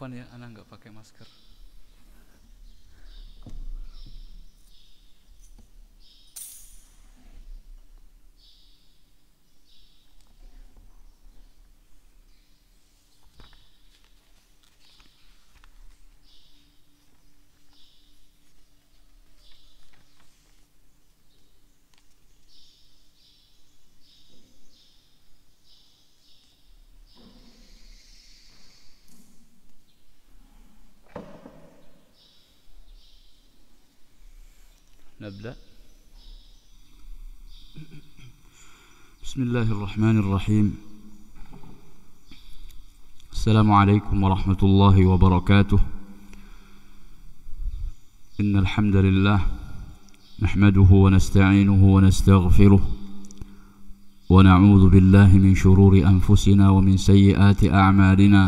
Afwan ya, anak nggak pakai masker. نبدأ. بسم الله الرحمن الرحيم. السلام عليكم ورحمة الله وبركاته. إن الحمد لله نحمده ونستعينه ونستغفره ونعوذ بالله من شرور أنفسنا ومن سيئات أعمالنا.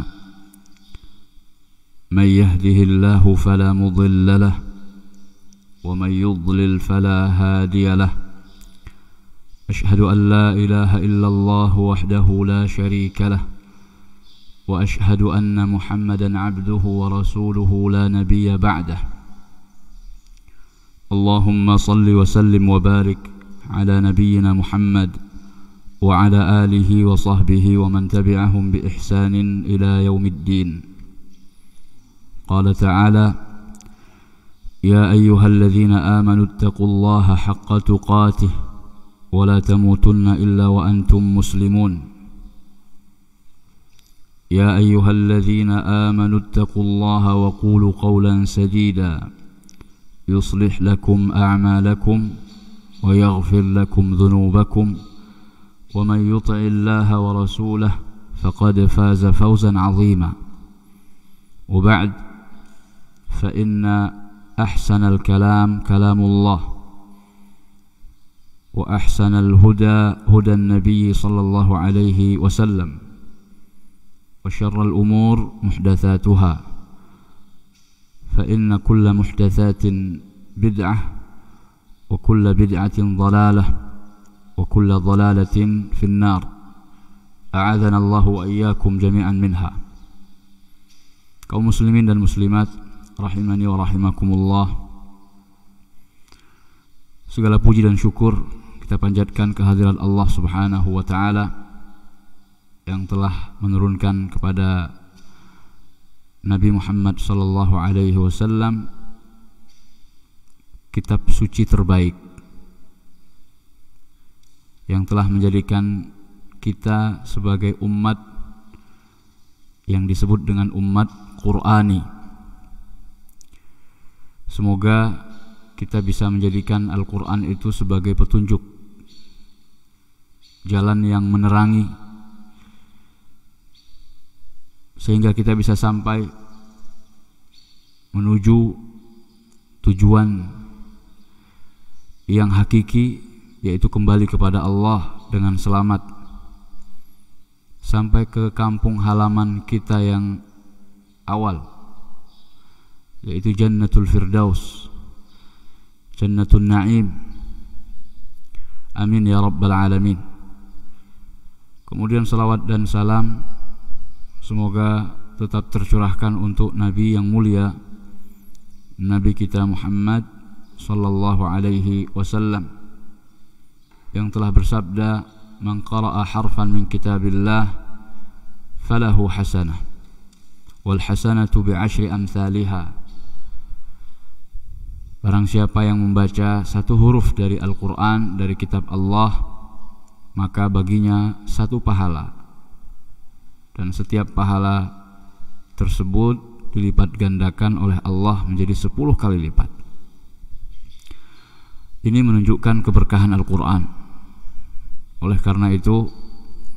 من يهده الله فلا مضل له ومن يضلل فلا هادي له. أشهد أن لا إله إلا الله وحده لا شريك له وأشهد أن محمدا عبده ورسوله لا نبي بعده. اللهم صل وسلم وبارك على نبينا محمد وعلى آله وصحبه ومن تبعهم بإحسان إلى يوم الدين. قال تعالى: يا أيها الذين آمنوا اتقوا الله حق تقاته ولا تموتن إلا وأنتم مسلمون. يا أيها الذين آمنوا اتقوا الله وقولوا قولا سديدا يصلح لكم أعمالكم ويغفر لكم ذنوبكم ومن يطع الله ورسوله فقد فاز فوزا عظيما. وبعد، فإن أحسن الكلام كلام الله وأحسن الهدى هدى النبي صلى الله عليه وسلم وشر الأمور محدثاتها فإن كل محدثات بدعة وكل بدعة ضلالة وكل ضلالة في النار. أعاذنا الله وإياكم جميعا منها. Kaum muslimin dan muslimat rahimani wa rahimakumullah, segala puji dan syukur kita panjatkan kehadirat Allah Subhanahu wa ta'ala yang telah menurunkan kepada Nabi Muhammad sallallahu alaihi wasallam kitab suci terbaik yang telah menjadikan kita sebagai umat yang disebut dengan umat Qur'ani. Semoga kita bisa menjadikan Al-Quran itu sebagai petunjuk, jalan yang menerangi, sehingga kita bisa sampai menuju tujuan yang hakiki, yaitu kembali kepada Allah dengan selamat, sampai ke kampung halaman kita yang awal, yaitu Jannatul Firdaus, Jannatul Na'im. Amin ya Rabbal Alamin. Kemudian salawat dan salam semoga tetap tercurahkan untuk Nabi yang mulia, Nabi kita Muhammad sallallahu alaihi wasallam, yang telah bersabda: "Man qara'a harfan min kitabillah falahu hasanah wal hasanatu bi'ashri amsalihha." Barang siapa yang membaca satu huruf dari Al-Quran, dari kitab Allah, maka baginya satu pahala, dan setiap pahala tersebut dilipat gandakan oleh Allah menjadi 10 kali lipat. Ini menunjukkan keberkahan Al-Quran. Oleh karena itu,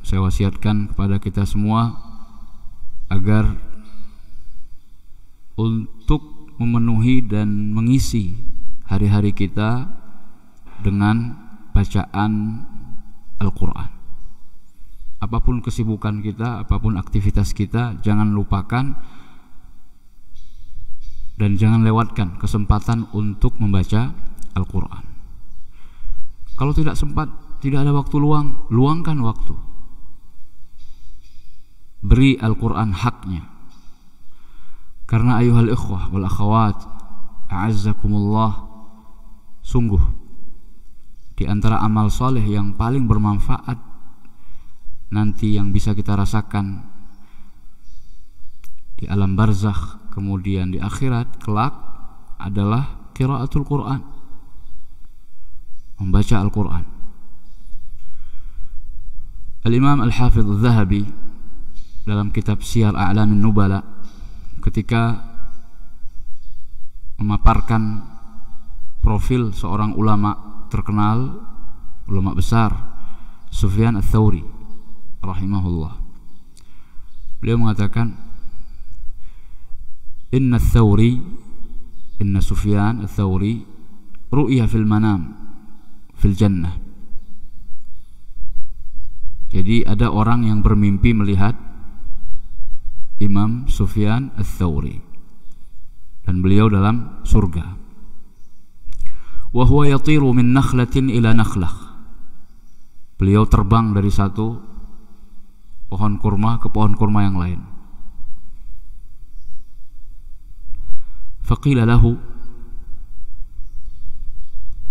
saya wasiatkan kepada kita semua agar untuk memenuhi dan mengisi hari-hari kita dengan bacaan Al-Quran. Apapun kesibukan kita, apapun aktivitas kita, jangan lupakan dan jangan lewatkan kesempatan untuk membaca Al-Quran. Kalau tidak sempat, tidak ada waktu luang, luangkan waktu. Beri Al-Quran haknya. Karena ayuhal ikhwah wal akhawat, a'azzakumullah, sungguh di antara amal soleh yang paling bermanfaat nanti yang bisa kita rasakan di alam barzakh, kemudian di akhirat kelak, adalah qiraatul Quran, membaca Al-Quran. Al-Imam Al-Hafidh Al-Zahabi dalam kitab Siyar A'lamin Nubala ketika memaparkan profil seorang ulama terkenal, ulama besar, Sufyan Ats-Tsauri rahimahullah, beliau mengatakan, Inna Sufyan Ats-Tsauri ru'ya fil manam fil jannah. Jadi ada orang yang bermimpi melihat Imam Sufyan Ats-Tsauri dan beliau dalam surga. Wa huwa yatiru min nakhlatin ila nakhlah. Beliau terbang dari satu pohon kurma ke pohon kurma yang lain. Faqila lahu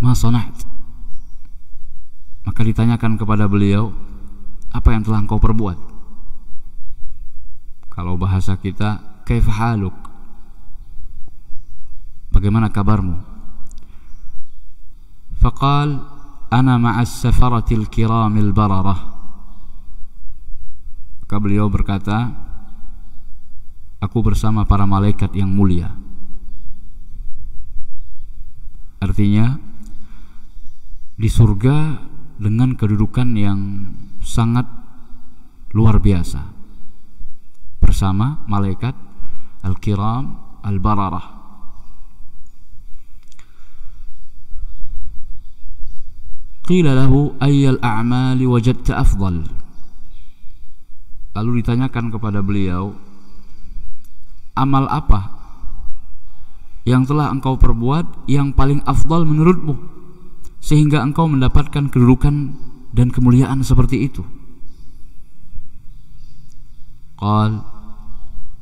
ma sana'at. Maka ditanyakan kepada beliau, apa yang telah engkau perbuat? Kalau bahasa kita, kaifa haluk, bagaimana kabarmu? Faqal ana ma'as safaratil kiramil bararah. Maka beliau berkata, aku bersama para malaikat yang mulia. Artinya di surga dengan kedudukan yang sangat luar biasa bersama malaikat al-kiram al-bararah. Qila lahu ayyal a'mali wajadta afdal. Lalu ditanyakan kepada beliau, amal apa yang telah engkau perbuat yang paling afdal menurutmu sehingga engkau mendapatkan kedudukan dan kemuliaan seperti itu? Qal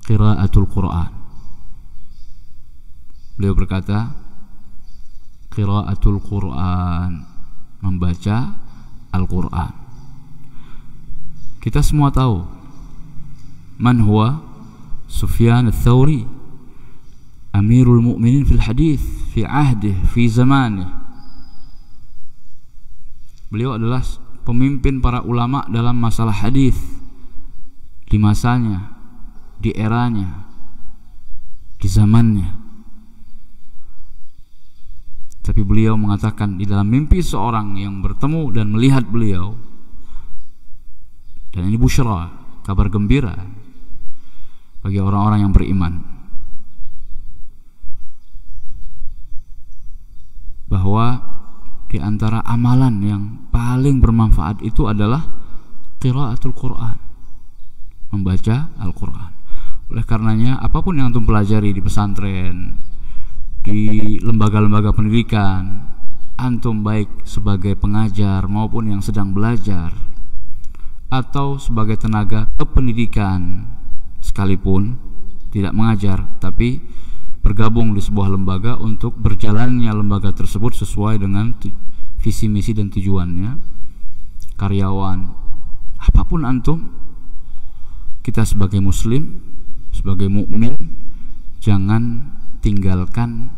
qiraatul Quran. Beliau berkata, qiraatul Quran, membaca Al-Quran. Kita semua tahu man huwa Sufyan Ats-Tsauri, Amirul Mu'minin fil hadis, fi ahdih, fi zamanih. Beliau adalah pemimpin para ulama dalam masalah hadis di masanya, di eranya, di zamannya. Tapi beliau mengatakan di dalam mimpi seorang yang bertemu dan melihat beliau, dan ini busyra, kabar gembira bagi orang-orang yang beriman, bahwa di antara amalan yang paling bermanfaat itu adalah qiraatul Quran, membaca Al-Quran. Oleh karenanya, apapun yang antum pelajari di pesantren, di lembaga-lembaga pendidikan, antum baik sebagai pengajar maupun yang sedang belajar atau sebagai tenaga kependidikan sekalipun tidak mengajar tapi bergabung di sebuah lembaga untuk berjalannya lembaga tersebut sesuai dengan visi misi dan tujuannya, karyawan, apapun antum, kita sebagai muslim, sebagai mukmin, jangan tinggalkan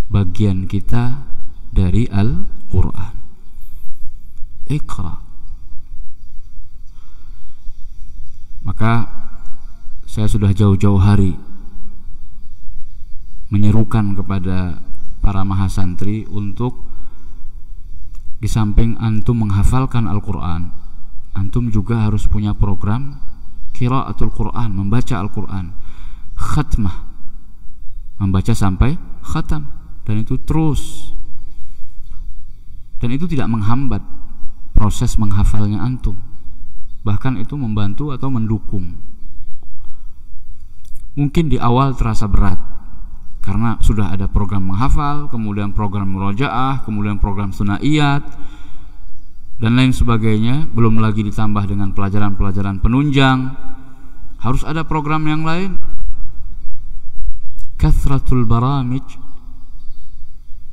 bagian kita dari Al-Quran. Iqra. Maka saya sudah jauh-jauh hari menyerukan kepada para mahasantri untuk di samping antum menghafalkan Al-Quran, antum juga harus punya program qiraatul Quran, membaca Al-Quran, khatmah, membaca sampai khatam, dan itu terus, dan itu tidak menghambat proses menghafalnya antum, bahkan itu membantu atau mendukung. Mungkin di awal terasa berat karena sudah ada program menghafal, kemudian program murojaah, kemudian program sunaiyat dan lain sebagainya, belum lagi ditambah dengan pelajaran-pelajaran penunjang, harus ada program yang lain. kathratul baramij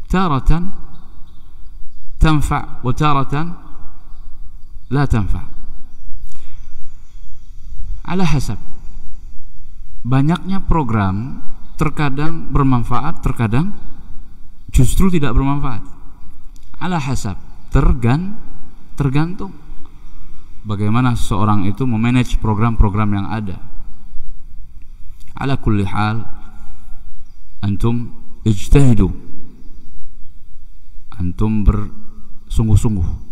taratan tanfa' wa taratan la tanfa'. Ala hasab. Banyaknya program terkadang bermanfaat, terkadang justru tidak bermanfaat. Ala hasab, tergantung bagaimana seseorang itu memanage program-program yang ada. Ala kulli hal, antum ijtahidu, antum bersungguh-sungguh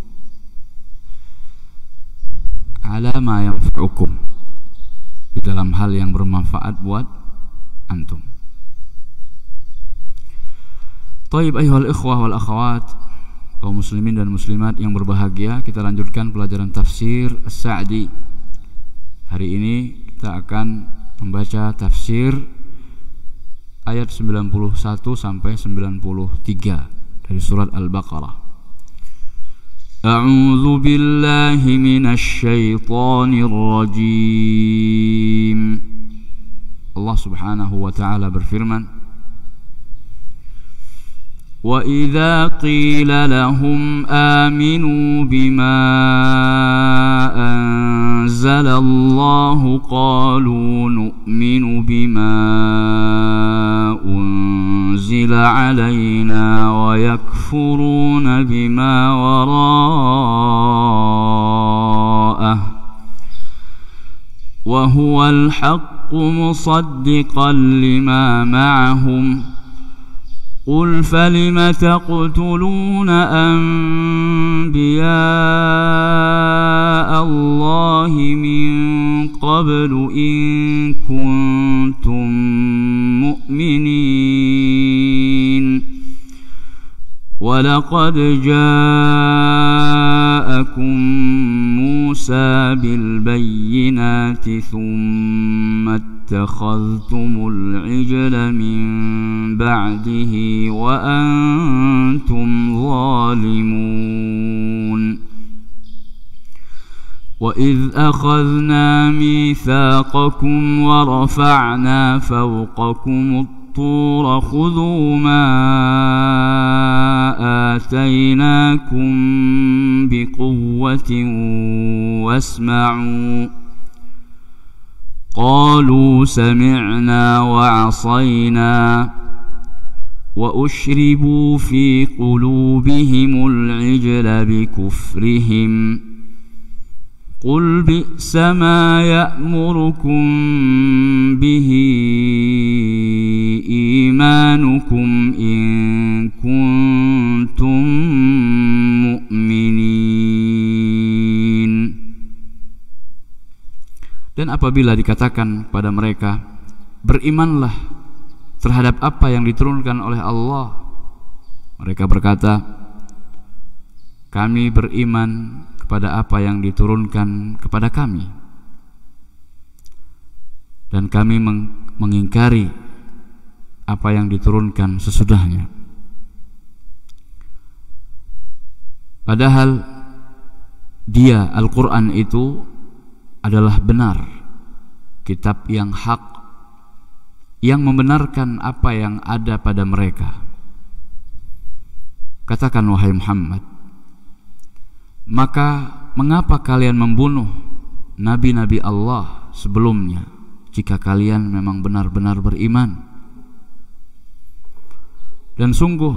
ala ma yanfa'ukum, di dalam hal yang bermanfaat buat antum. Taib ayyuhal ikhwah wal akhawat, kaum muslimin dan muslimat yang berbahagia, kita lanjutkan pelajaran tafsir As-Sa'di. Hari ini kita akan membaca tafsir ayat 91 sampai 93 dari surat Al-Baqarah. A'udzu billahi minasy syaithanir rajim. Allah Subhanahu wa taala berfirman, wa idza qila lahum aminu bima anzalallahu qalu nu'minu bima unzila alaina wa yakfuruna bima wara'ah wa huwal haqqu musaddiqan lima ma'ahum قل فلم تقتلون أنبياء الله من قبل إن كنتم مؤمنين ولقد جاءكم موسى بالبينات ثم اتخذتم العجل من بعده وأنتم ظالمون وإذ أخذنا ميثاقكم ورفعنا فوقكم الطور خذوا ما آتيناكم بقوة واسمعوا قالوا سمعنا وعصينا وأشربوا في قلوبهم العجل بكفرهم قل بئس ما يأمركم به إيمانكم إن كنتم مؤمنين. Dan apabila dikatakan pada mereka, berimanlah terhadap apa yang diturunkan oleh Allah, mereka berkata, kami beriman kepada apa yang diturunkan kepada kami, dan kami mengingkari apa yang diturunkan sesudahnya. Padahal dia, Al-Quran itu adalah benar, kitab yang hak, yang membenarkan apa yang ada pada mereka. Katakan wahai Muhammad, maka mengapa kalian membunuh nabi-nabi Allah sebelumnya jika kalian memang benar-benar beriman? Dan sungguh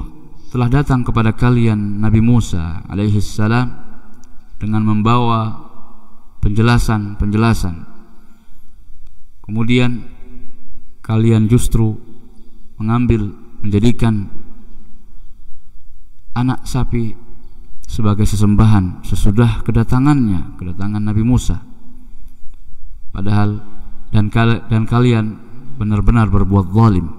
telah datang kepada kalian Nabi Musa alaihissalam dengan membawa penjelasan. Kemudian kalian justru menjadikan anak sapi sebagai sesembahan sesudah kedatangan Nabi Musa. Padahal dan kalian benar-benar berbuat zalim.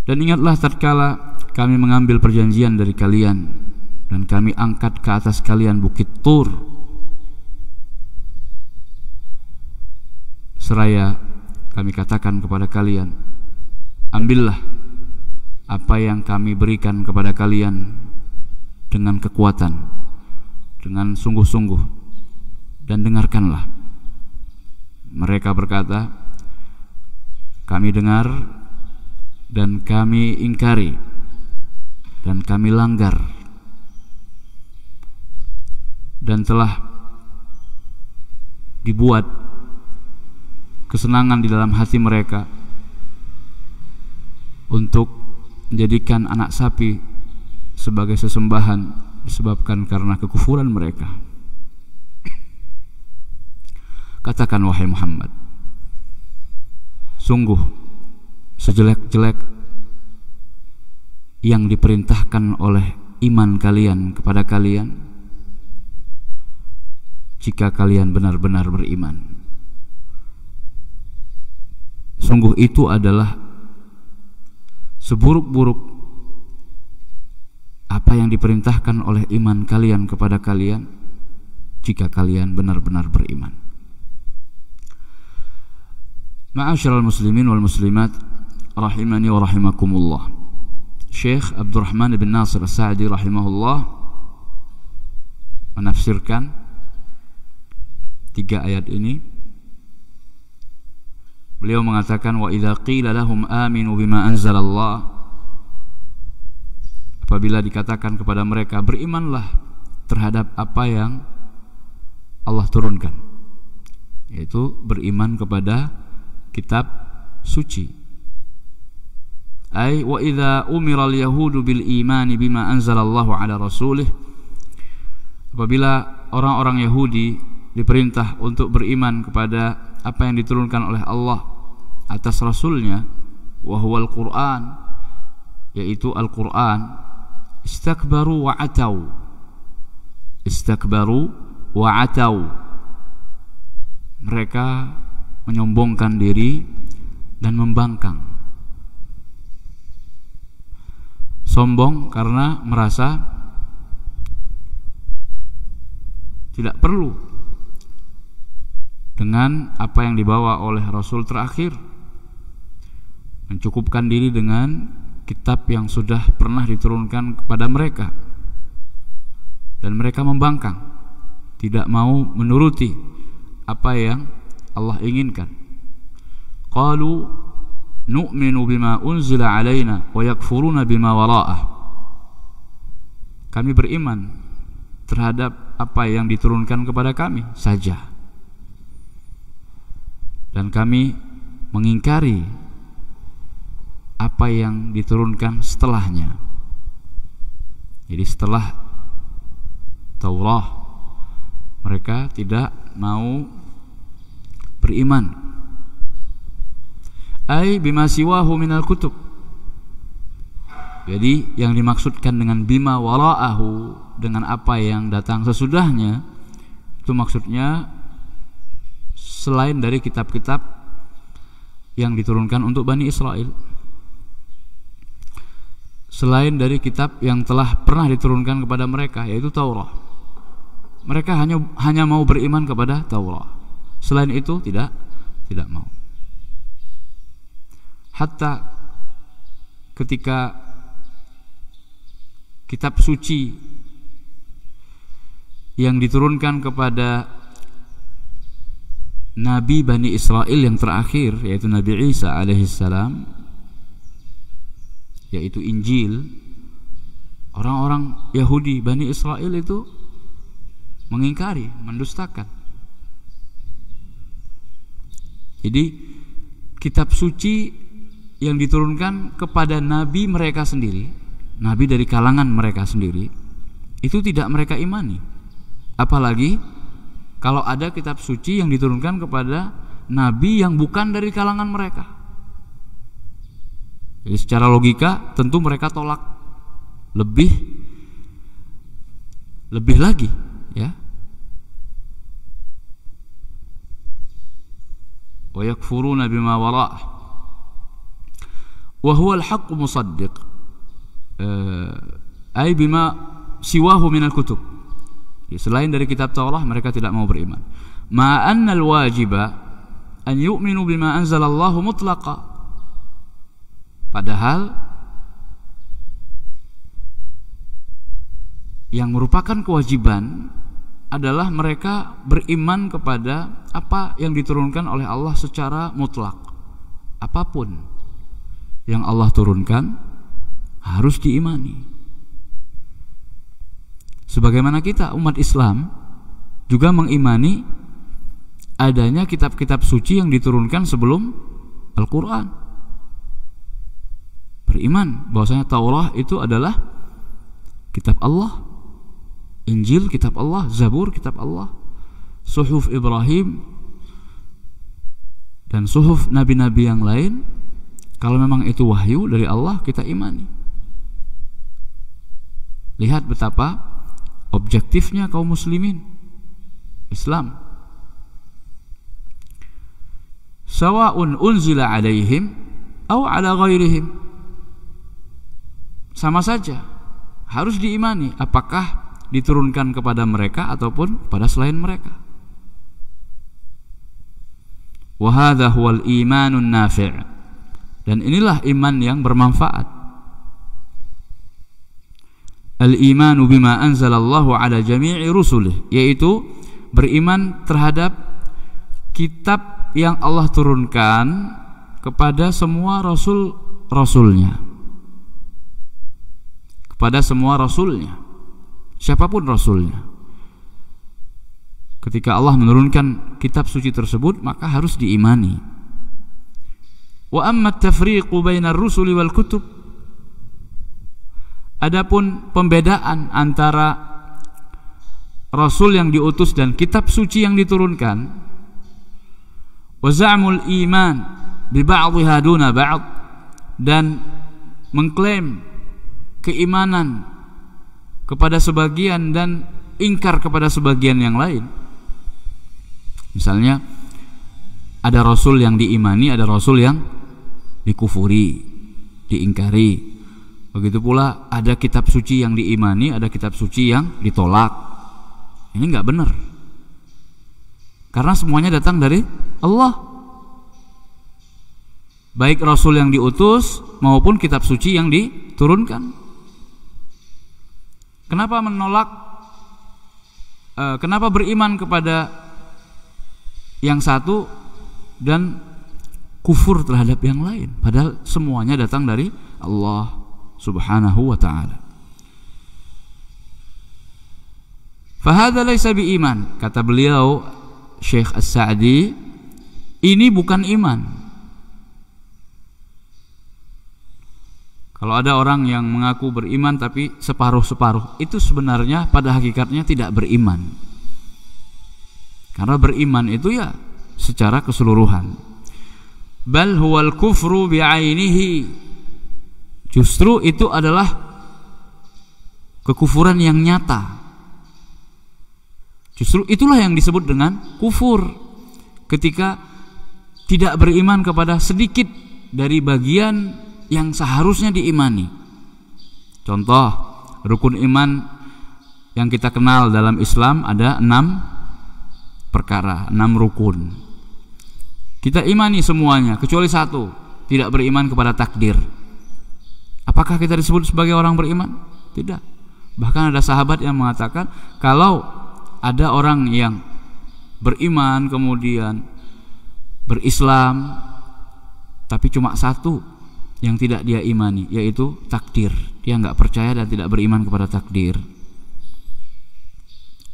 Dan ingatlah tatkala kami mengambil perjanjian dari kalian dan kami angkat ke atas kalian bukit Tur, seraya kami katakan kepada kalian, ambillah apa yang kami berikan kepada kalian dengan kekuatan, dengan sungguh-sungguh, dan dengarkanlah. Mereka berkata, kami dengar dan kami ingkari dan kami langgar, dan telah dibuat kesenangan di dalam hati mereka untuk menjadikan anak sapi sebagai sesembahan disebabkan karena kekufuran mereka. Katakan wahai Muhammad, sungguh sejelek-jelek yang diperintahkan oleh iman kalian kepada kalian jika kalian benar-benar beriman. Sungguh itu adalah seburuk-buruk apa yang diperintahkan oleh iman kalian kepada kalian jika kalian benar-benar beriman. Ma'asyiral muslimin wal muslimat rahimani wa rahimakumullah. Syekh Abdurrahman bin Nasir As-Sa'di rahimahullah menafsirkan 3 ayat ini. Beliau mengatakan, wa idza qila lahum aminu bima anzalallah, apabila dikatakan kepada mereka berimanlah terhadap apa yang Allah turunkan, yaitu beriman kepada kitab suci. Ay wa idza umira al-yahudu bil imani bima anzalallahu ala rasulih, apabila orang-orang Yahudi diperintah untuk beriman kepada apa yang diturunkan oleh Allah atas rasulnya, wa huwal Qur'an, yaitu Al-Qur'an, istakbaru wa atau, istakbaru wa atau, mereka menyombongkan diri dan membangkang. Sombong karena merasa tidak perlu dengan apa yang dibawa oleh Rasul terakhir, mencukupkan diri dengan kitab yang sudah pernah diturunkan kepada mereka, dan mereka membangkang, tidak mau menuruti apa yang Allah inginkan. Qalu nu'minu bima unzila alaina wa yakfuruna bima wara'ah, kami beriman terhadap apa yang diturunkan kepada kami saja, dan kami mengingkari apa yang diturunkan setelahnya. Jadi setelah Taurat mereka tidak mau beriman. Ai bima siwahu minal kutub, jadi yang dimaksudkan dengan bima wara'ahu, dengan apa yang datang sesudahnya, itu maksudnya selain dari kitab-kitab yang diturunkan untuk Bani Israel, selain dari kitab yang telah pernah diturunkan kepada mereka, yaitu Taurat. Mereka hanya mau beriman kepada Taurat, selain itu tidak mau. Hatta ketika kitab suci yang diturunkan kepada Nabi Bani Israel yang terakhir, yaitu Nabi Isa alaihissalam, yaitu Injil, orang-orang Yahudi Bani Israel itu mengingkari, mendustakan. Jadi kitab suci yang diturunkan kepada nabi mereka sendiri, nabi dari kalangan mereka sendiri, itu tidak mereka imani. Apalagi kalau ada kitab suci yang diturunkan kepada nabi yang bukan dari kalangan mereka. Jadi secara logika tentu mereka tolak lebih lagi, ya. Wa yakfuruna bima wara'ah wa huwa al-haqqu musaddiq, ay bima siwahu minal kutub. Selain dari kitab Taurat mereka tidak mau beriman. Ma anna al-wajiba an yu'minu bima anzalallahu mutlaqa, padahal yang merupakan kewajiban adalah mereka beriman kepada apa yang diturunkan oleh Allah secara mutlak. apapun yang Allah turunkan harus diimani. Sebagaimana kita umat Islam juga mengimani adanya kitab-kitab suci yang diturunkan sebelum Al-Quran. Beriman bahwasanya Taurat itu adalah kitab Allah, Injil kitab Allah, Zabur kitab Allah, Suhuf Ibrahim dan suhuf nabi-nabi yang lain. Kalau memang itu wahyu dari Allah, kita imani. Lihat betapa objektifnya kaum muslimin Islam. Sawa'un unzila alaihim aw ala ghairihim, sama saja harus diimani apakah diturunkan kepada mereka ataupun kepada selain mereka. Wa hadza huwal imanun nafi', dan inilah iman yang bermanfaat. Al-imanu bima anzalallahu ala jami'i rusulih, yaitu beriman terhadap kitab yang Allah turunkan kepada semua rasul-rasulnya, kepada semua rasulnya, siapapun rasulnya. Ketika Allah menurunkan kitab suci tersebut, maka harus diimani. Wa amma at-tafriqu bainar rusuli wal kutub, adapun pembedaan antara rasul yang diutus dan kitab suci yang diturunkan, wa za'mul iman bi ba'dihha duna ba'd, dan mengklaim keimanan kepada sebagian dan ingkar kepada sebagian yang lain. Misalnya ada rasul yang diimani, ada rasul yang dikufuri, diingkari. Begitu pula ada kitab suci yang diimani, ada kitab suci yang ditolak. Ini enggak benar, karena semuanya datang dari Allah, baik rasul yang diutus maupun kitab suci yang diturunkan. Kenapa menolak? Kenapa beriman kepada yang satu dan kufur terhadap yang lain, padahal semuanya datang dari Allah Subhanahu wa ta'ala. Fahadha laysa biiman, kata beliau Syekh As-Sa'di, ini bukan iman. Kalau ada orang yang mengaku beriman tapi separuh-separuh, itu sebenarnya pada hakikatnya tidak beriman. Karena beriman itu ya secara keseluruhan. Bal huwal kufru bi'ainihi, justru itu adalah kekufuran yang nyata. Justru itulah yang disebut dengan kufur, ketika tidak beriman kepada sedikit dari bagian yang seharusnya diimani. Contoh, rukun iman yang kita kenal dalam Islam ada 6 perkara, 6 rukun. Kita imani semuanya kecuali satu, tidak beriman kepada takdir. Apakah kita disebut sebagai orang beriman? Tidak. Bahkan ada sahabat yang mengatakan, kalau ada orang yang beriman kemudian berislam, tapi cuma satu yang tidak dia imani, yaitu takdir. Dia nggak percaya dan tidak beriman kepada takdir.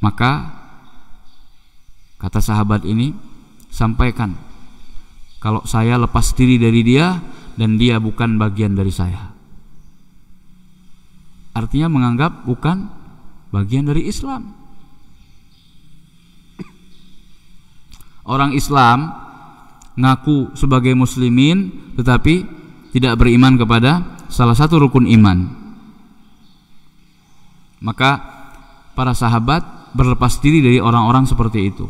Maka kata sahabat ini, sampaikan kalau saya lepas diri dari dia dan dia bukan bagian dari saya. Artinya menganggap bukan bagian dari Islam. Orang Islam ngaku sebagai muslimin tetapi tidak beriman kepada salah satu rukun iman. Maka para sahabat berlepas diri dari orang-orang seperti itu.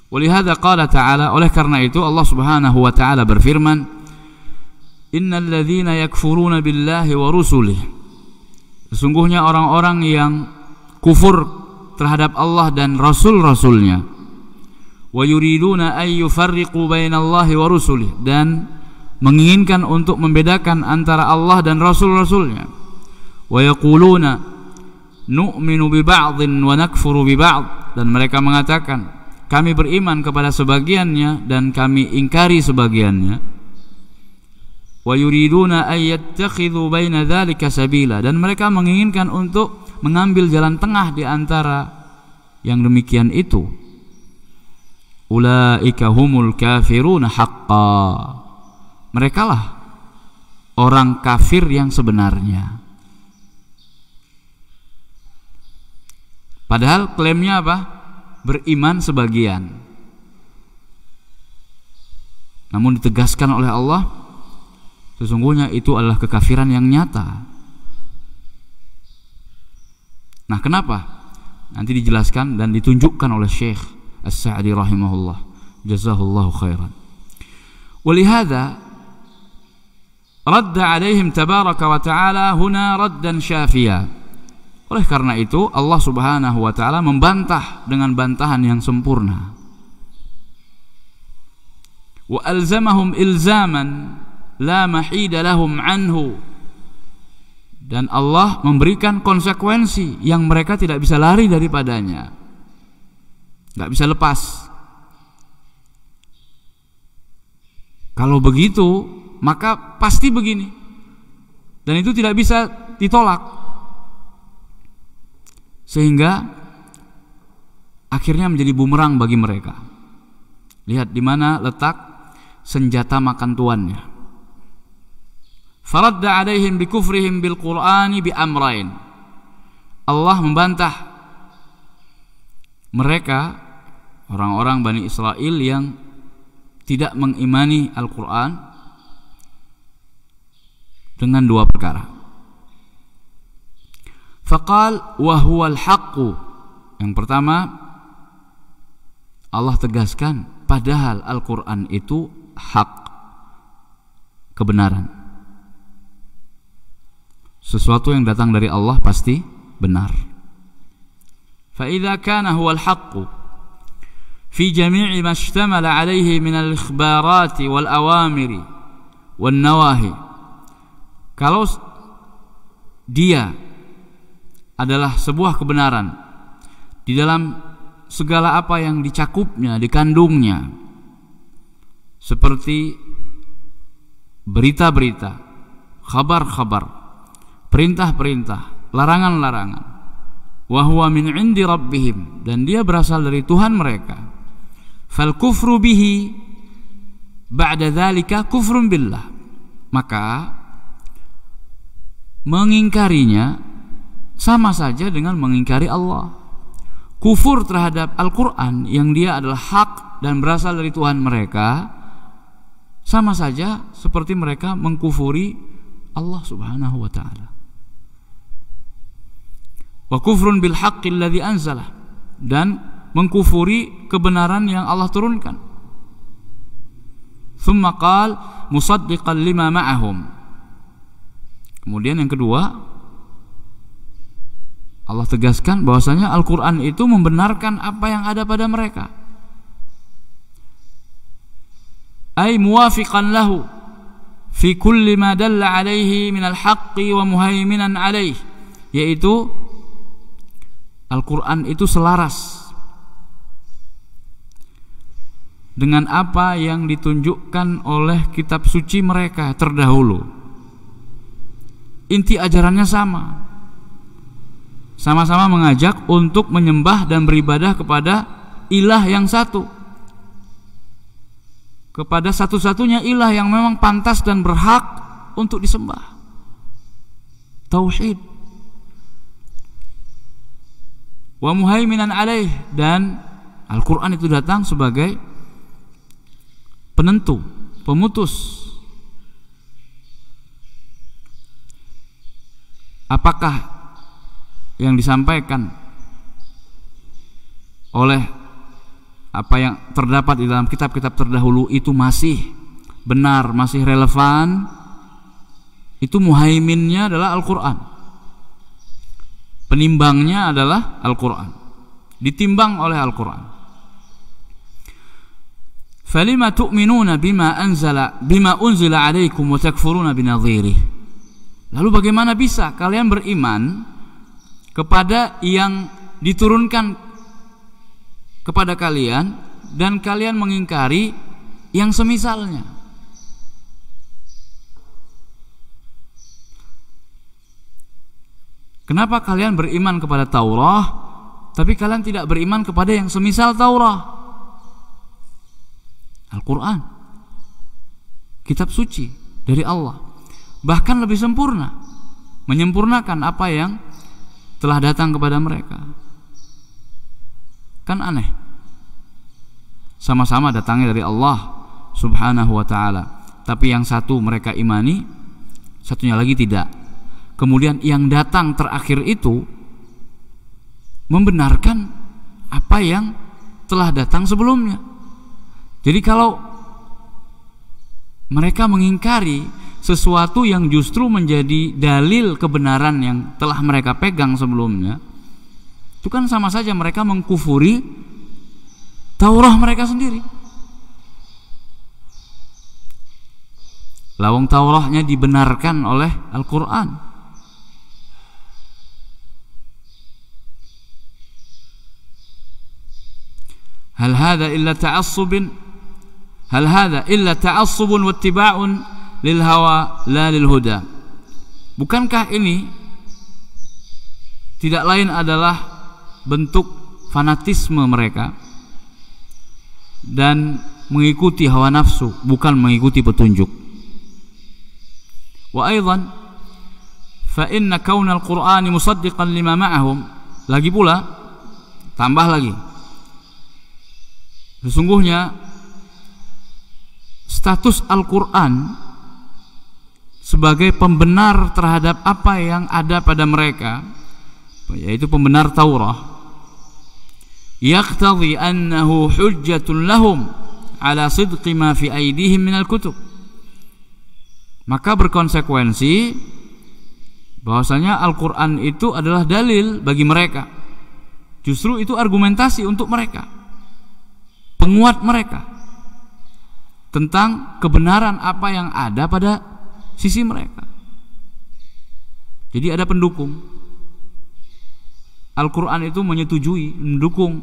Walihada qala ta'ala, oleh karena itu Allah Subhanahu wa ta'ala berfirman, innal ladzina yakfuruna billahi wa rusulih, sesungguhnya orang-orang yang kufur terhadap Allah dan rasul-rasulnya, wa yuriduna ay yufarriqu bainallahi wa rusulih, dan menginginkan untuk membedakan antara Allah dan rasul-rasulnya, wa yaquluna nu'minu bi ba'dhin wa nakfuru bi ba'd, dan mereka mengatakan kami beriman kepada sebagiannya dan kami ingkari sebagiannya. Wa yuriduna ay yattakhidhu baina dzalika sabila, dan mereka menginginkan untuk mengambil jalan tengah di antara yang demikian itu. Ulaika humul kafiruna haqqan, merekalah orang kafir yang sebenarnya. Padahal klaimnya apa? Beriman sebagian. Namun ditegaskan oleh Allah, sesungguhnya itu adalah kekafiran yang nyata. Nah, kenapa? Nanti dijelaskan dan ditunjukkan oleh Syekh As-Sa'di rahimahullah, jazahullahu khairan. Walihada radda alaihim tabaraka wa ta'ala huna raddan syafiya. Oleh karena itu Allah subhanahu wa ta'ala membantah dengan bantahan yang sempurna. Wa alzamahum ilzaman la mahida lahum anhu, dan Allah memberikan konsekuensi yang mereka tidak bisa lari daripadanya, tidak bisa lepas. Kalau begitu maka pasti begini, dan itu tidak bisa ditolak, sehingga akhirnya menjadi bumerang bagi mereka. Lihat di mana letak senjata makan tuannya. Faradda alaihim bikufrihim bil Qur'ani bi amrain. Allah membantah mereka, orang-orang Bani Israel yang tidak mengimani Al-Quran, dengan dua perkara. Faqal wa huwal haqqu. Yang pertama, Allah tegaskan padahal Al-Quran itu hak, kebenaran. Sesuatu yang datang dari Allah pasti benar. Fa idza kana huwal haqqu fi jami'i ma ishtamala alayhi min al-ikhbarati wal awamiri wan nawahi. Kalau dia adalah sebuah kebenaran di dalam segala apa yang dicakupnya, dikandungnya, seperti berita-berita, khabar-khabar, perintah-perintah, larangan-larangan. Wa huwa min 'indi rabbihim, dan dia berasal dari Tuhan mereka. Fal kufru bihi ba'da dzalika kufrun billah. Maka mengingkarinya sama saja dengan mengingkari Allah. Kufur terhadap Al-Quran yang dia adalah hak dan berasal dari Tuhan mereka, sama saja seperti mereka mengkufuri Allah subhanahu wa ta'ala. Wa kufrun bil haqqi alladhi anzalah, dan mengkufuri kebenaran yang Allah turunkan. Thumma qal musaddiqan lima ma'ahum. Kemudian yang kedua, Allah tegaskan bahwasanya Al-Quran itu membenarkan apa yang ada pada mereka. Ay muwafiqan lahu fi kulli ma dalla alaihi minal haqqi wa muhaiminan alaihi, yaitu Al-Quran itu selaras dengan apa yang ditunjukkan oleh kitab suci mereka terdahulu. Inti ajarannya sama-sama mengajak untuk menyembah dan beribadah kepada ilah yang satu, kepada satu-satunya ilah yang memang pantas dan berhak untuk disembah. Tauhid. Wa muhaiminan alaih, dan Al-Quran itu datang sebagai penentu, pemutus. Apakah yang disampaikan oleh apa yang terdapat di dalam kitab-kitab terdahulu itu masih benar, masih relevan? Itu muhaiminnya adalah Al-Quran, penimbangnya adalah Al-Quran, ditimbang oleh Al-Quran. Falima tu'minuna bima unzila alaikum wa takfuruna binadhirih. Lalu bagaimana bisa kalian beriman kepada yang diturunkan kepada kalian dan kalian mengingkari yang semisalnya. Kenapa kalian beriman kepada Taurat tapi kalian tidak beriman kepada yang semisal Taurat? Al-Quran, kitab suci dari Allah, bahkan lebih sempurna, menyempurnakan apa yang telah datang kepada mereka. Kan aneh, sama-sama datangnya dari Allah Subhanahu wa ta'ala, tapi yang satu mereka imani, satunya lagi tidak. Kemudian yang datang terakhir itu membenarkan apa yang telah datang sebelumnya. Jadi kalau mereka mengingkari sesuatu yang justru menjadi dalil kebenaran yang telah mereka pegang sebelumnya, itu kan sama saja mereka mengkufuri Taurat mereka sendiri. Lawang Tauratnya dibenarkan oleh Al-Quran. Hal hadza illa ta'assubun wattiba'un lil hawa la lil huda. Bukankah ini tidak lain adalah bentuk fanatisme mereka dan mengikuti hawa nafsu, bukan mengikuti petunjuk. Wa aidan fa inna kaunal qur'ani musaddiqan lima ma'ahum, lagi pula tambah lagi, sesungguhnya status Al-Quran sebagai pembenar terhadap apa yang ada pada mereka, yaitu pembenar Taurat, yaqtadhi annahu hujjatun lahum ala sidqi ma fi aydihim minal kutub. Maka berkonsekuensi bahwasanya Al-Quran itu adalah dalil bagi mereka. Justru itu argumentasi untuk mereka, penguat mereka tentang kebenaran apa yang ada pada sisi mereka. Jadi ada pendukung. Al-Quran itu menyetujui, mendukung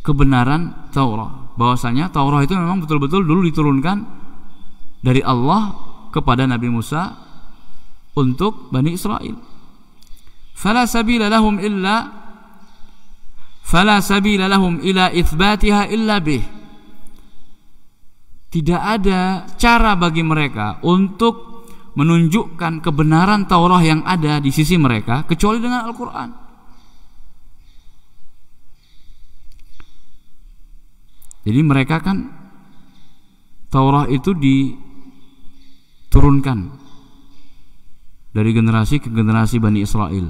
kebenaran Taurat, bahwasanya Taurat itu memang betul-betul dulu diturunkan dari Allah kepada Nabi Musa untuk Bani Israel. Fala sabila lahum ila itsbatiha illa bih. Tidak ada cara bagi mereka untuk menunjukkan kebenaran Taurat yang ada di sisi mereka kecuali dengan Al-Quran. Jadi mereka kan Taurat itu diturunkan dari generasi ke generasi Bani Israel.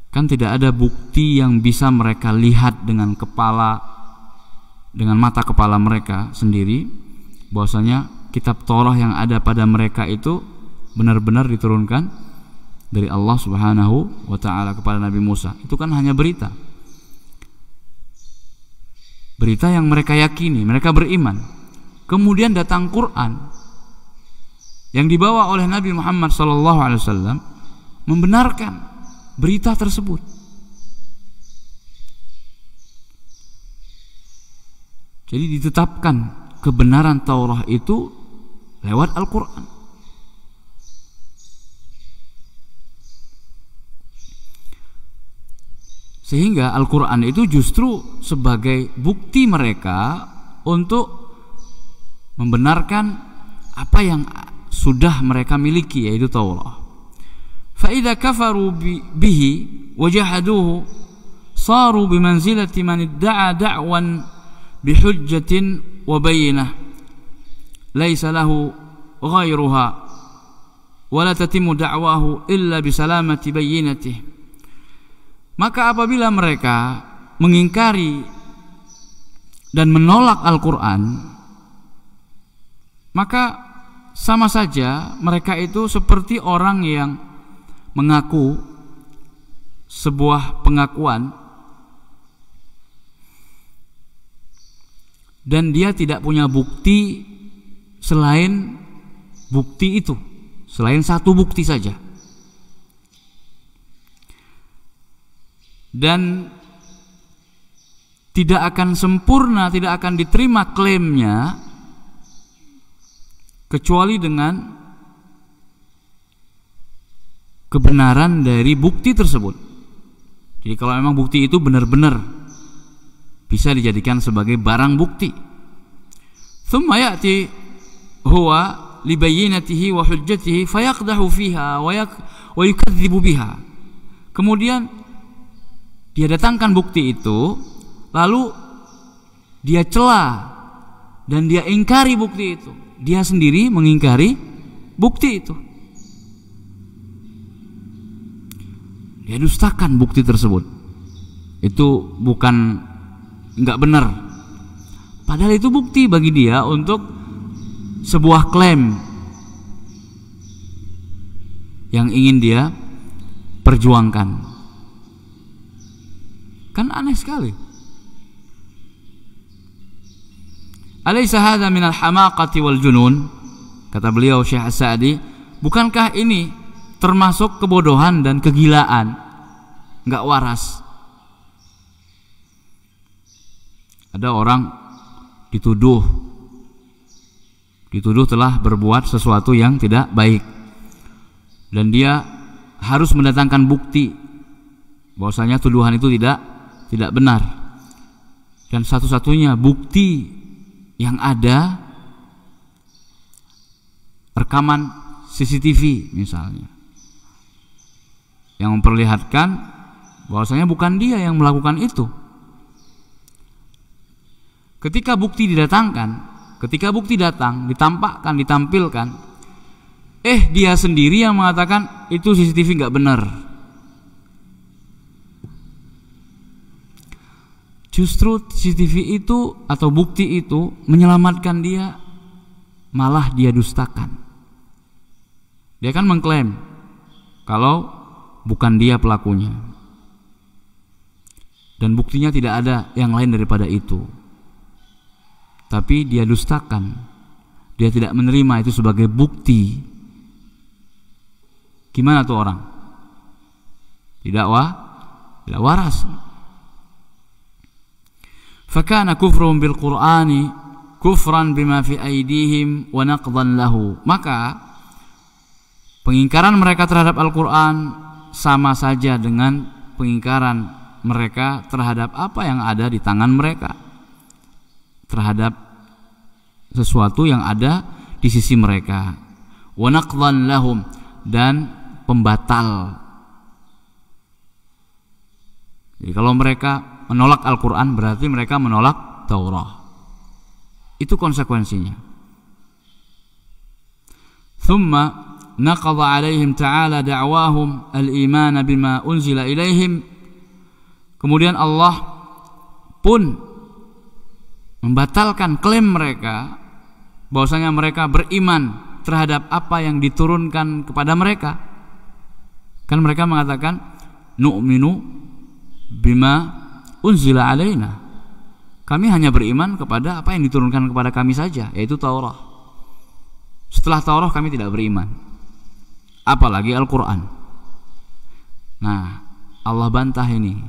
Kan tidak ada bukti yang bisa mereka lihat dengan mata kepala mereka sendiri bahwasanya kitab Taurat yang ada pada mereka itu benar-benar diturunkan dari Allah Subhanahu wa ta'ala kepada Nabi Musa. Itu kan hanya berita yang mereka yakini, mereka beriman. Kemudian datang Quran yang dibawa oleh Nabi Muhammad SAW membenarkan berita tersebut. Jadi ditetapkan kebenaran Taurat itu lewat Al-Quran. Sehingga Al-Quran itu justru sebagai bukti mereka untuk membenarkan apa yang sudah mereka miliki, yaitu Taurat. فَإِذَا كَفَرُوا بِهِ وَجَحَدُوهُ صَارُوا بِمَنْزِلَةِ مَنِ ادَّعَى دَعْوًا بِحُجَّةٍ وَبَيِّنَةٍ لَيْسَ لَهُ غَيْرُهَا وَلَا تَتِمُّ دَعْوَاهُ إِلَّا بِسَلَامَةِ بَيِّنَتِهِ. Maka apabila mereka mengingkari dan menolak Al-Quran, maka sama saja mereka itu seperti orang yang mengaku sebuah pengakuan dan dia tidak punya bukti selain bukti itu, selain satu bukti saja. dan tidak akan sempurna, tidak akan diterima klaimnya kecuali dengan kebenaran dari bukti tersebut. Jadi kalau memang bukti itu benar-benar bisa dijadikan sebagai barang bukti. Thumma ya'ti huwa libayyinatihi wa hujjatihi fayaqdahu fiha wa yukadzibu biha. Kemudian dia datangkan bukti itu, lalu dia cela dan dia ingkari bukti itu. Dia sendiri mengingkari bukti itu. Dia dustakan bukti tersebut. Itu bukan enggak benar. Padahal itu bukti bagi dia untuk sebuah klaim yang ingin dia perjuangkan. Kan aneh sekali. Alaysa hadza minal hamaqati wal junun? Kata beliau Syekh As-Sa'di, bukankah ini termasuk kebodohan dan kegilaan? Enggak waras. Ada orang dituduh telah berbuat sesuatu yang tidak baik, dan dia harus mendatangkan bukti bahwasanya tuduhan itu tidak benar, dan satu-satunya bukti yang ada rekaman CCTV misalnya yang memperlihatkan bahwasanya bukan dia yang melakukan itu. Ketika bukti datang, ditampilkan, dia sendiri yang mengatakan itu CCTV nggak benar. Justru CCTV itu atau bukti itu menyelamatkan dia, malah dia dustakan. Dia kan mengklaim kalau bukan dia pelakunya, dan buktinya tidak ada yang lain daripada itu. Tapi dia dustakan, dia tidak menerima itu sebagai bukti. Gimana tuh orang? Tidak waras. Fakana kufruhum bil Qur'ani kufran bima fi aydihim wa naqdan lahu. Maka pengingkaran mereka terhadap Al-Qur'an sama saja dengan pengingkaran mereka terhadap apa yang ada di tangan mereka, terhadap sesuatu yang ada di sisi mereka. Wa naqdan lahum, dan pembatal. Jadi kalau mereka menolak Al-Quran berarti mereka menolak Taurat. Itu konsekuensinya. Thumma naqadha alaihim ta'ala da'wahum al-iman bima unzila ilaihim. Kemudian Allah pun membatalkan klaim mereka bahwasanya mereka beriman terhadap apa yang diturunkan kepada mereka. Kan mereka mengatakan nu'minu bima unzila alaina. Kami hanya beriman kepada apa yang diturunkan kepada kami saja, yaitu Taurat. Setelah Taurat kami tidak beriman, apalagi Al-Quran. Nah, Allah bantah ini.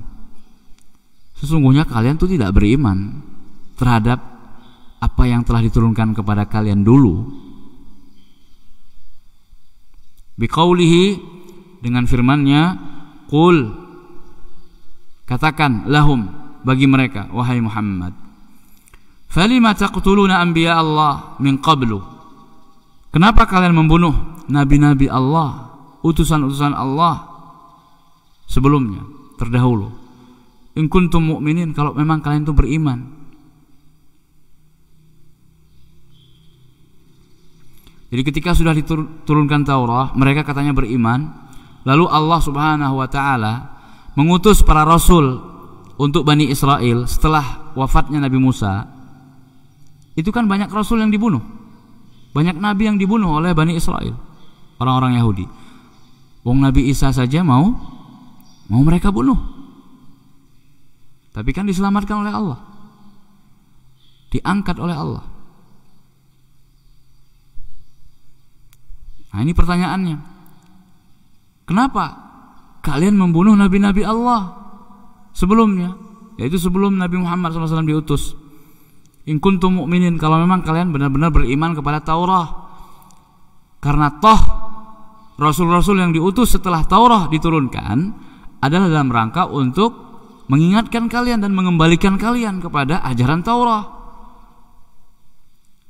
Sesungguhnya kalian tuh tidak beriman terhadap apa yang telah diturunkan kepada kalian dulu. Biqaulihi, dengan firman-Nya, qul, katakan, lahum, bagi mereka, wahai Muhammad, falima taqtuluna anbiya Allah min qablu. Kenapa kalian membunuh nabi-nabi Allah, utusan-utusan Allah sebelumnya, terdahulu? In kuntum mu'minin, kalau memang kalian itu beriman. Jadi ketika sudah diturunkan Taurat, mereka katanya beriman. Lalu Allah Subhanahu wa ta'ala mengutus para rasul untuk Bani Israel setelah wafatnya Nabi Musa. Itu kan banyak rasul yang dibunuh, banyak nabi yang dibunuh oleh Bani Israel, orang-orang Yahudi. Wong Nabi Isa saja mau mereka bunuh. Tapi kan diselamatkan oleh Allah, diangkat oleh Allah. Nah, ini pertanyaannya, kenapa kalian membunuh nabi-nabi Allah? sebelumnya, yaitu sebelum Nabi Muhammad SAW diutus. In kuntum mu'minin, kalau memang kalian benar-benar beriman kepada Taurat. Karena toh Rasul-Rasul yang diutus setelah Taurat diturunkan adalah dalam rangka untuk mengingatkan kalian dan mengembalikan kalian kepada ajaran Taurat.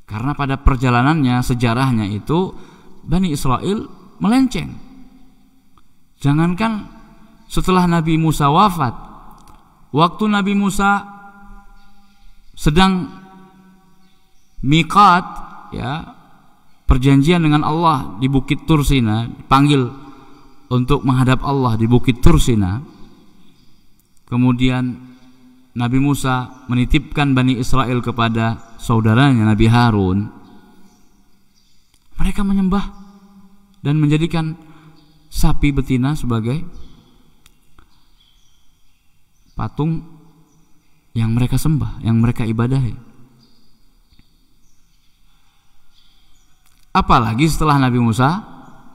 Karena pada perjalanannya, sejarahnya itu Bani Israel melenceng. Jangankan setelah Nabi Musa wafat, waktu Nabi Musa sedang miqat, ya, perjanjian dengan Allah di Bukit Tursina, dipanggil untuk menghadap Allah di Bukit Tursina. Kemudian Nabi Musa menitipkan Bani Israel kepada saudaranya Nabi Harun. Mereka menyembah dan menjadikan sapi betina sebagai patung yang mereka sembah, yang mereka ibadahi. Apalagi setelah Nabi Musa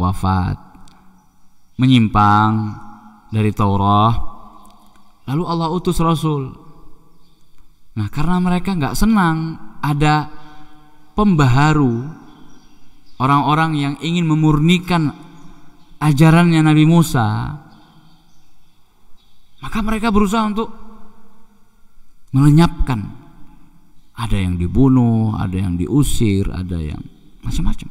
wafat, menyimpang dari Taurat, lalu Allah utus Rasul. Nah, karena mereka nggak senang ada pembaharu, orang-orang yang ingin memurnikan ajarannya Nabi Musa, maka mereka berusaha untuk melenyapkan. Ada yang dibunuh, ada yang diusir, ada yang macam-macam.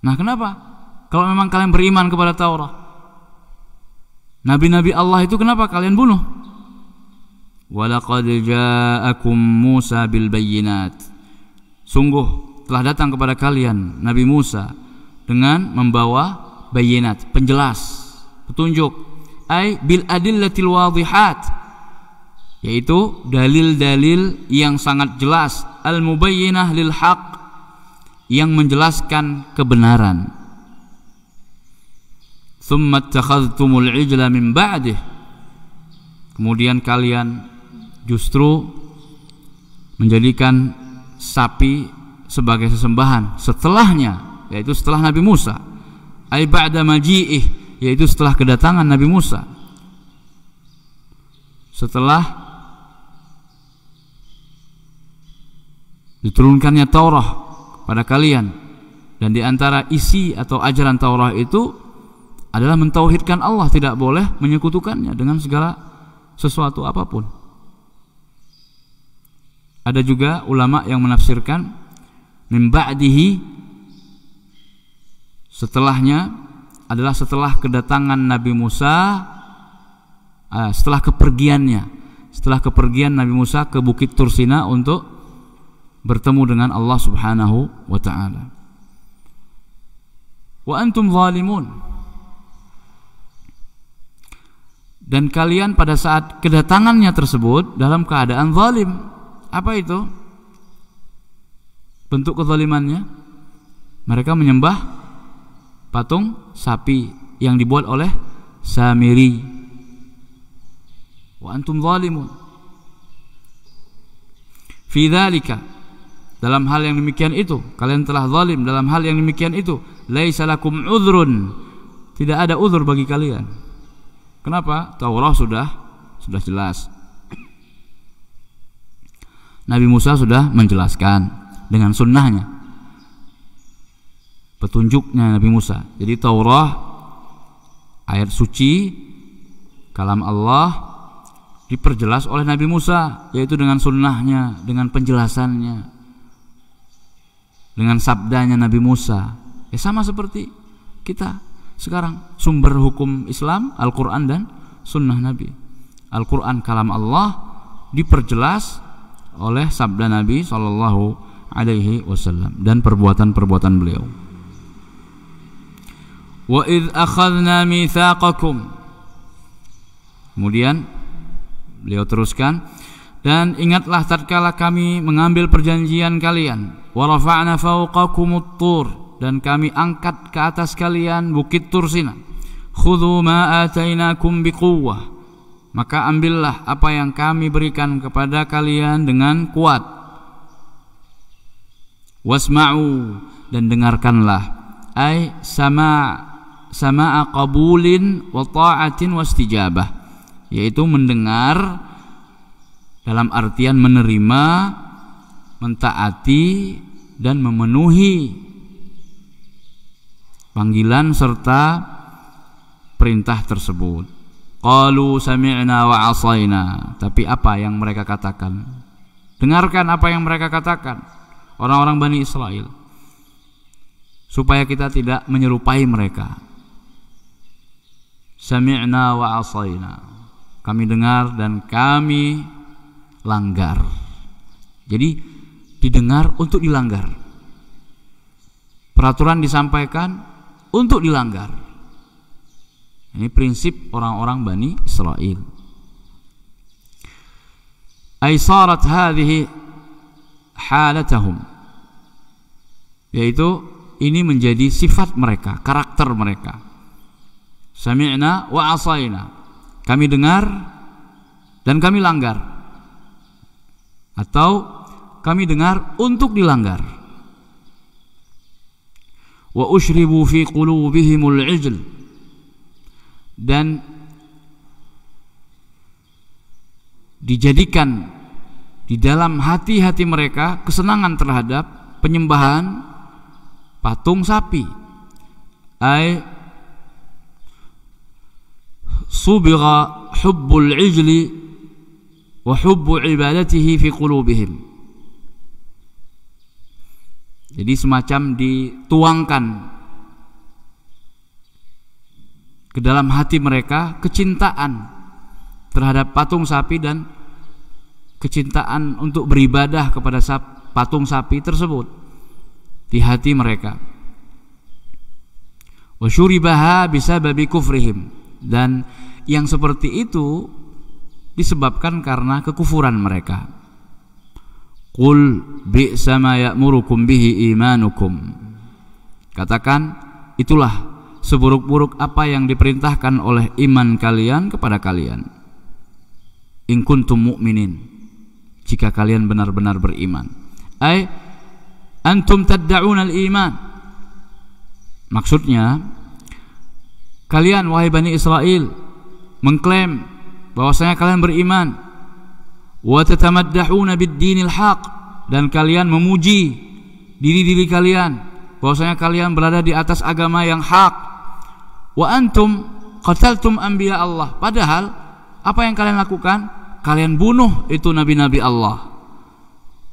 Nah, kenapa? Kalau memang kalian beriman kepada Taurat, nabi-nabi Allah itu kenapa kalian bunuh? Walaqad ja'akum Musa bil bayyinat. Sungguh telah datang kepada kalian Nabi Musa dengan membawa bayyinat, penjelas, petunjuk, ai bil adillatil wadihat, yaitu dalil-dalil yang sangat jelas, al mubayyinah lil haq, yang menjelaskan kebenaran. Tsumma takhadhtumul ijla min ba'dih, kemudian kalian justru menjadikan sapi sebagai sesembahan setelahnya, yaitu setelah Nabi Musa, ai ba'da maji'ih, yaitu setelah kedatangan Nabi Musa, setelah diturunkannya Taurat pada kalian. Dan di antara isi atau ajaran Taurat itu adalah mentauhidkan Allah, tidak boleh menyekutukannya dengan segala sesuatu apapun. Ada juga ulama yang menafsirkan min ba'dihi, setelahnya adalah setelah kedatangan Nabi Musa, setelah kepergian Nabi Musa ke Bukit Tursina untuk bertemu dengan Allah Subhanahu wa ta'ala. Wa antum zalimun, dan kalian pada saat kedatangannya tersebut dalam keadaan zalim. Apa itu bentuk kezalimannya? Mereka menyembah patung sapi yang dibuat oleh Samiri. Wa antum zalimun fi dzalika, dalam hal yang demikian itu kalian telah zalim. Dalam hal yang demikian itu laisa lakum udhrun, tidak ada uzur bagi kalian. Kenapa? Taurat sudah jelas. Nabi Musa sudah menjelaskan dengan sunnahnya, petunjuknya Nabi Musa. Jadi Taurat, ayat suci, kalam Allah, diperjelas oleh Nabi Musa, yaitu dengan sunnahnya, dengan penjelasannya, dengan sabdanya Nabi Musa. Ya, sama seperti kita sekarang, sumber hukum Islam Al-Quran dan sunnah Nabi. Al-Quran kalam Allah diperjelas oleh sabda Nabi Sallallahu Alaihi Wasallam dan perbuatan-perbuatan beliau. Wa idh akhadna mitsaqakum, kemudian beliau teruskan, dan ingatlah tatkala kami mengambil perjanjian kalian, wa rafa'na fawqakumut tur, dan kami angkat ke atas kalian Bukit Tursina, khudhu ma atainakum biquwwah, maka ambillah apa yang kami berikan kepada kalian dengan kuat. Wasma'u, dan dengarkanlah, ai sama sama'a qabulin wa ta'atin wa istijabah, yaitu mendengar dalam artian menerima, mentaati dan memenuhi panggilan serta perintah tersebut. Qalu sami'na wa 'asaina. Tapi apa yang mereka katakan? Dengarkan apa yang mereka katakan, orang-orang Bani Israel, supaya kita tidak menyerupai mereka. Sami'na wa 'asaina. Kami dengar dan kami langgar. Jadi didengar untuk dilanggar. Peraturan disampaikan untuk dilanggar. Ini prinsip orang-orang Bani Israel. Ay sarat hadhihi halatahum, yaitu ini menjadi sifat mereka, karakter mereka. Sami'na wa 'asaina. Kami dengar dan kami langgar. Atau kami dengar untuk dilanggar. Wa ushribu fi qulubihimul 'ijl, dan dijadikan di dalam hati-hati mereka kesenangan terhadap penyembahan patung sapi. Ay subigha hubbul 'ijli wa hubbu ibadatihi fi qulubihim. Jadi semacam dituangkan ke dalam hati mereka kecintaan terhadap patung sapi dan kecintaan untuk beribadah kepada patung sapi tersebut di hati mereka. Wa syuribaha bisababi kufrihim, dan yang seperti itu disebabkan karena kekufuran mereka. Qul bi'sa ma ya'murukum bihi imanukum. Katakan, itulah seburuk-buruk apa yang diperintahkan oleh iman kalian kepada kalian. In kuntum mu'minin, jika kalian benar-benar beriman. Ay antum tadda'un al-iman. Maksudnya, kalian wahai Bani Israel mengklaim bahwasanya kalian beriman. Wa tatamaddahuna bid-dinil haq, dan kalian memuji diri-diri kalian bahwasanya kalian berada di atas agama yang hak. Wa antum qataltum anbiya Allah, padahal apa yang kalian lakukan? Kalian bunuh itu nabi-nabi Allah.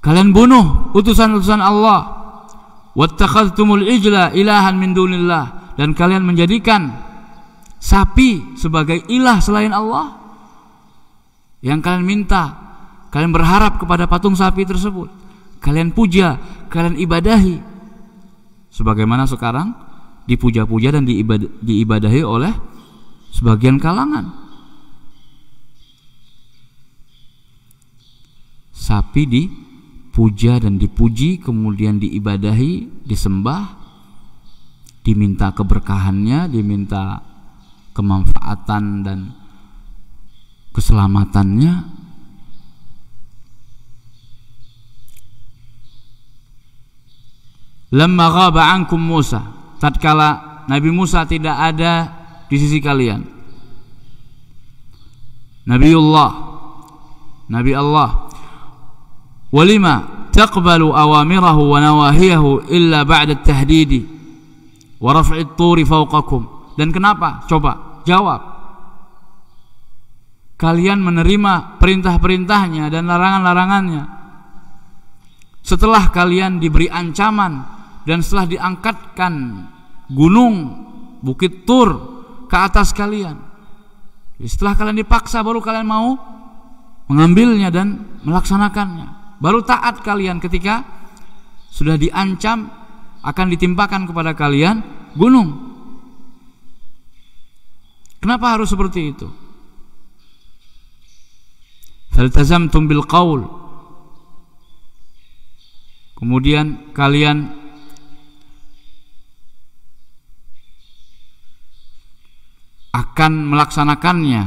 Kalian bunuh utusan-utusan Allah. Wattakhadhtumul ijla ilahan min dunillah, dan kalian menjadikan sapi sebagai ilah selain Allah. Yang kalian minta, kalian berharap kepada patung sapi tersebut, kalian puja, kalian ibadahi, sebagaimana sekarang dipuja-puja dan diibadahi oleh sebagian kalangan. Sapi dipuja dan dipuji, kemudian diibadahi, disembah, diminta keberkahannya, diminta kemanfaatan dan keselamatannya. Lamma ghaba ankum Musa, tatkala Nabi Musa tidak ada di sisi kalian. Nabi Allah. Walima taqbalu awamirahu wa nawahiyahu illa ba'da at-tahdidi wa raf'i at-turi fawqakum. Dan kenapa? Coba jawab. Kalian menerima perintah-perintahnya dan larangan-larangannya setelah kalian diberi ancaman dan setelah diangkatkan gunung Bukit Tur ke atas kalian. Setelah kalian dipaksa baru kalian mau mengambilnya dan melaksanakannya. Baru taat kalian ketika sudah diancam akan ditimpakan kepada kalian gunung. Kenapa harus seperti itu? Faltazamtum bil qaul. Kemudian kalian akan melaksanakannya.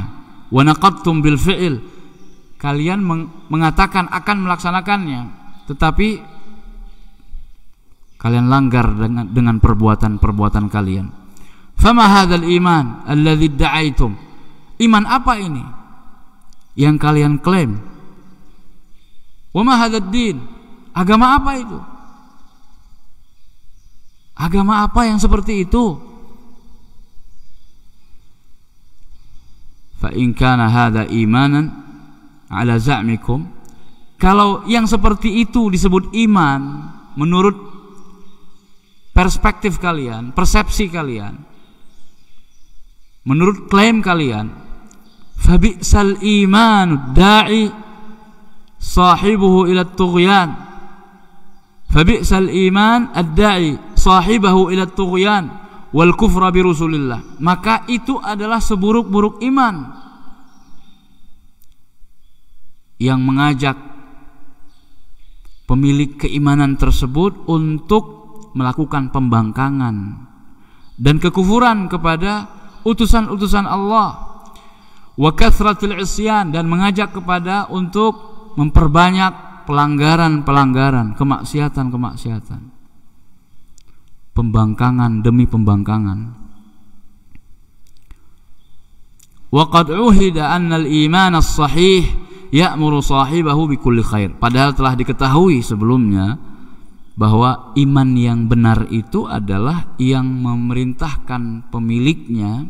Wa naqadtum bil fi'il. Kalian mengatakan akan melaksanakannya, tetapi kalian langgar dengan perbuatan-perbuatan kalian. Fama hadzal iman alladzi da'aitum? Iman apa ini yang kalian klaim? Wa ma hadzal din? Agama apa itu? Agama apa yang seperti itu? Fa in kana hadza imanan ala za'mikum, kalau yang seperti itu disebut iman menurut perspektif kalian, persepsi kalian, menurut klaim kalian, fa bi'sal imanu da'i sahibuhu ila at-tughyan. Fa bi'sal iman ad-da'i sahibahu ila at-tughyan wal kufra bi rusulillah. Maka itu adalah seburuk-buruk iman yang mengajak pemilik keimanan tersebut untuk melakukan pembangkangan dan kekufuran kepada utusan-utusan Allah, wa kathratul isyan, dan mengajak kepada untuk memperbanyak pelanggaran-pelanggaran, kemaksiatan-kemaksiatan, pembangkangan demi pembangkangan. Wa qad uhida anna al-iman as-sahih ya'muru sahibahu bikulli khair. Padahal telah diketahui sebelumnya bahwa iman yang benar itu adalah yang memerintahkan pemiliknya,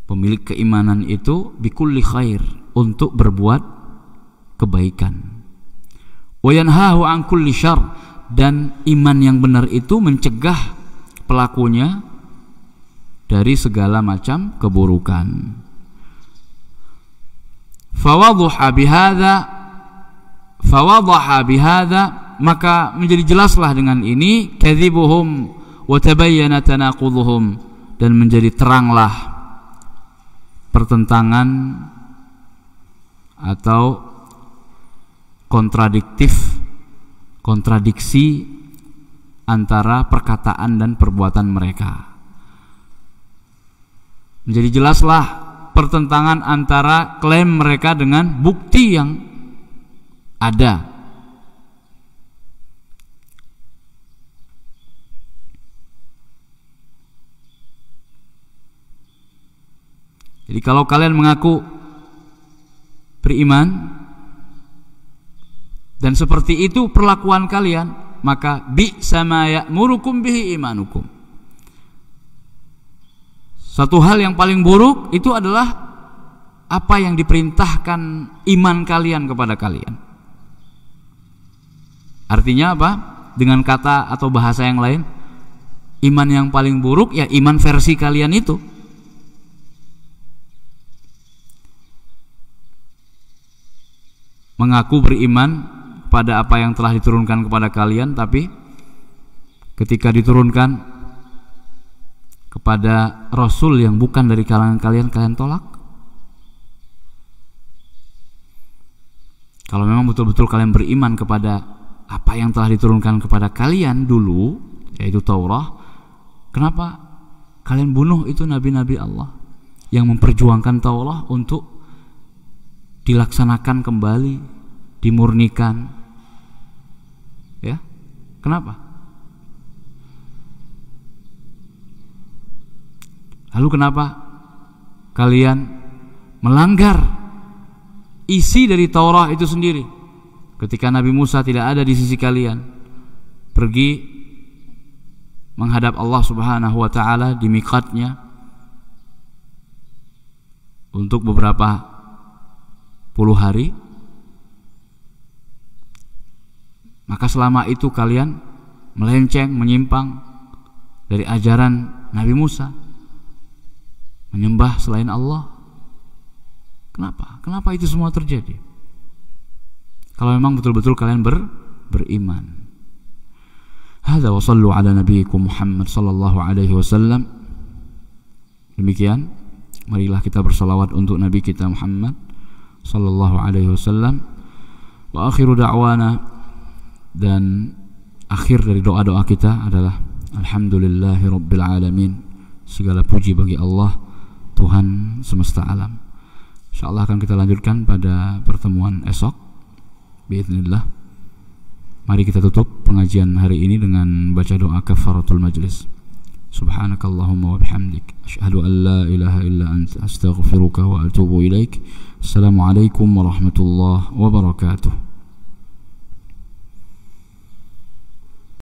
pemilik keimanan itu, bikulli khair, untuk berbuat kebaikan. Wa yanhahu an kulli syarr, dan iman yang benar itu mencegah pelakunya dari segala macam keburukan. Fawadhaha bihadza, maka menjadi jelaslah dengan ini, kadzibuhum wa tabayyana tanaquduhum, dan menjadi teranglah pertentangan atau kontradiksi antara perkataan dan perbuatan mereka. Menjadi jelaslah pertentangan antara klaim mereka dengan bukti yang ada. Jadi kalau kalian mengaku beriman dan seperti itu perlakuan kalian, maka bi'sa ma ya'murukum bihi imanukum. Satu hal yang paling buruk itu adalah apa yang diperintahkan iman kalian kepada kalian. Artinya apa? Dengan kata atau bahasa yang lain, iman yang paling buruk ya iman versi kalian itu. Mengaku beriman pada apa yang telah diturunkan kepada kalian, tapi ketika diturunkan kepada Rasul yang bukan dari kalangan kalian, kalian tolak. Kalau memang betul-betul kalian beriman kepada apa yang telah diturunkan kepada kalian dulu, yaitu Taurat, kenapa kalian bunuh itu nabi-nabi Allah yang memperjuangkan Taurat untuk dilaksanakan kembali, dimurnikan? Ya, kenapa? Lalu kenapa kalian melanggar isi dari Taurat itu sendiri? Ketika Nabi Musa tidak ada di sisi kalian, pergi menghadap Allah Subhanahu wa ta'ala di miqatnya untuk beberapa puluh hari, maka selama itu kalian melenceng, menyimpang dari ajaran Nabi Musa, menyembah selain Allah. Kenapa? Kenapa itu semua terjadi? Kalau memang betul-betul kalian beriman. Hadza wa sallu ala nabiyikum Muhammad sallallahu alaihi wasallam. Demikian, marilah kita bersalawat untuk Nabi kita Muhammad sallallahu alaihi wasallam. Wa akhiru da'wana, dan akhir dari doa-doa kita adalah alhamdulillahi rabbil alamin. Segala puji bagi Allah, Tuhan semesta alam. InsyaAllah akan kita lanjutkan pada pertemuan esok, biidznillah. Mari kita tutup pengajian hari ini dengan baca doa kafaratul majlis. Subhanakallahumma wa bihamdik, asyhadu an la ilaha illa anta, astaghfiruka wa atubu ilaik. Assalamualaikum warahmatullahi wabarakatuh.